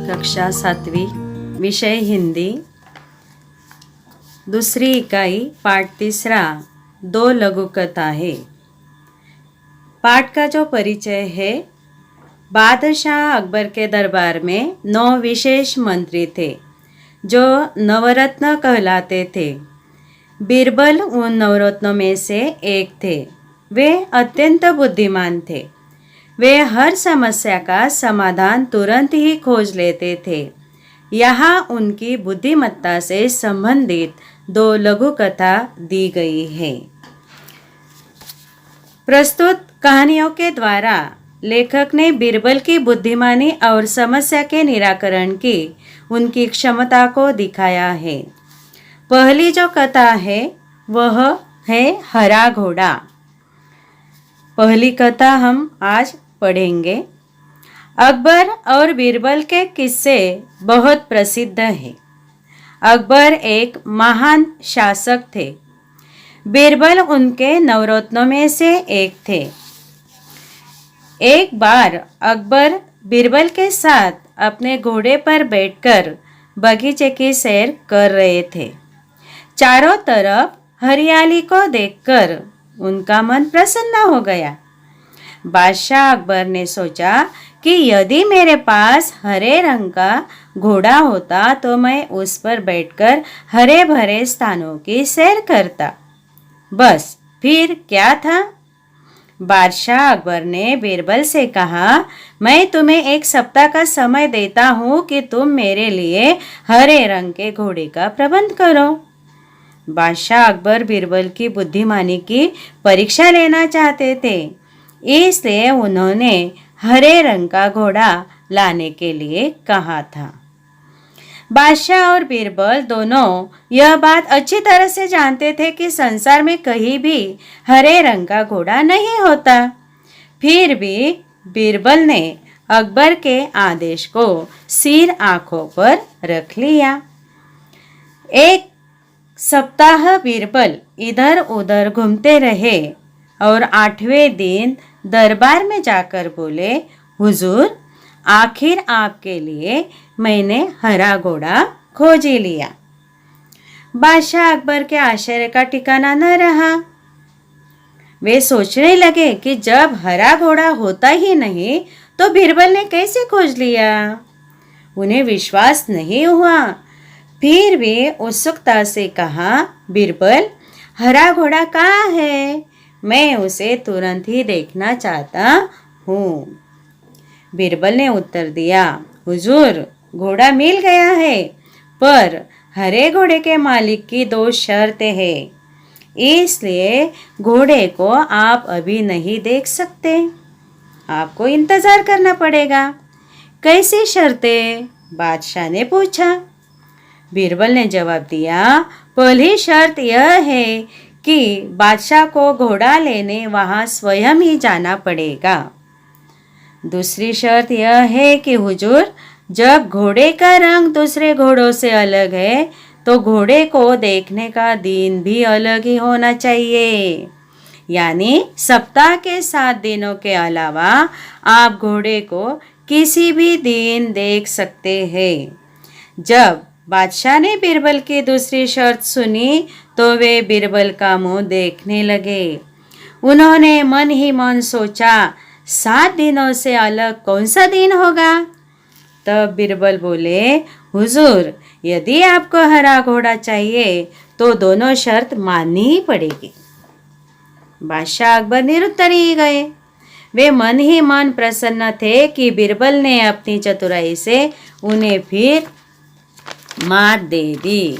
कक्षा 7वीं, विषय हिंदी, दूसरी इकाई, पाठ 3, 2 लघुकथा है। पाठ का जो परिचय है, बादशाह अकबर के दरबार में 9 विशेष मंत्री थे जो नवरत्न कहलाते थे। बीरबल उन नवरत्नों में से एक थे। वे अत्यंत बुद्धिमान थे। वे हर समस्या का समाधान तुरंत ही खोज लेते थे। यहाँ उनकी बुद्धिमत्ता से संबंधित 2 लघु कथा दी गई है। प्रस्तुत कहानियों के द्वारा लेखक ने बीरबल की बुद्धिमानी और समस्या के निराकरण की उनकी क्षमता को दिखाया है। पहली जो कथा है वह है हरा घोड़ा। पहली कथा हम आज पढ़ेंगे। अकबर और बीरबल के किस्से बहुत प्रसिद्ध हैं। अकबर एक महान शासक थे। बीरबल उनके नवरत्नों में से एक थे। एक बार अकबर बीरबल के साथ अपने घोड़े पर बैठकर बगीचे की सैर कर रहे थे। चारों तरफ हरियाली को देखकर उनका मन प्रसन्न हो गया। बादशाह अकबर ने सोचा कि यदि मेरे पास हरे रंग का घोड़ा होता तो मैं उस पर बैठकर हरे भरे स्थानों की सैर करता। बस फिर क्या था। बादशाह अकबर ने बीरबल से कहा, मैं तुम्हें 1 सप्ताह का समय देता हूँ कि तुम मेरे लिए हरे रंग के घोड़े का प्रबंध करो। बादशाह अकबर बीरबल की बुद्धिमानी की परीक्षा लेना चाहते थे, इसलिए उन्होंने हरे रंग का घोड़ा लाने के लिए कहा था। बादशाह और बीरबल दोनों यह बात अच्छी तरह से जानते थे कि संसार में कहीं भी हरे रंग का घोड़ा नहीं होता। फिर भी बीरबल ने अकबर के आदेश को सिर आंखों पर रख लिया। 1 सप्ताह बीरबल इधर उधर घूमते रहे और 8वें दिन दरबार में जाकर बोले, हुजूर, आखिर आपके लिए मैंने हरा घोड़ा खोज ही लिया। बादशाह अकबर के आश्चर्य का ठिकाना न रहा। वे सोचने लगे कि जब हरा घोड़ा होता ही नहीं तो बीरबल ने कैसे खोज लिया। उन्हें विश्वास नहीं हुआ। फिर भी उत्सुकता से कहा, बीरबल, हरा घोड़ा कहाँ है? मैं उसे तुरंत ही देखना चाहता हूँ। बीरबल ने उत्तर दिया, हुजूर, घोड़ा मिल गया है, पर हरे घोड़े के मालिक की 2 शर्तें हैं, इसलिए घोड़े को आप अभी नहीं देख सकते। आपको इंतजार करना पड़ेगा। कैसी शर्तें? बादशाह ने पूछा। बीरबल ने जवाब दिया, पहली शर्त यह है कि बादशाह को घोड़ा लेने वहाँ स्वयं ही जाना पड़ेगा। दूसरी शर्त यह है कि हुजूर, जब घोड़े का रंग दूसरे घोड़ों से अलग है तो घोड़े को देखने का दिन भी अलग ही होना चाहिए। यानी सप्ताह के 7 दिनों के अलावा आप घोड़े को किसी भी दिन देख सकते हैं। जब बादशाह ने बीरबल की दूसरी शर्त सुनी तो वे बीरबल का मुंह देखने लगे। उन्होंने मन ही मन सोचा, 7 दिनों से अलग कौन सा दिन होगा? तब बीरबल बोले, हुजूर, यदि आपको हरा घोड़ा चाहिए तो दोनों शर्त माननी ही पड़ेगी। बादशाह अकबर निरुत्तर ही गए। वे मन ही मन प्रसन्न थे कि बीरबल ने अपनी चतुराई से उन्हें फिर मात दे दी।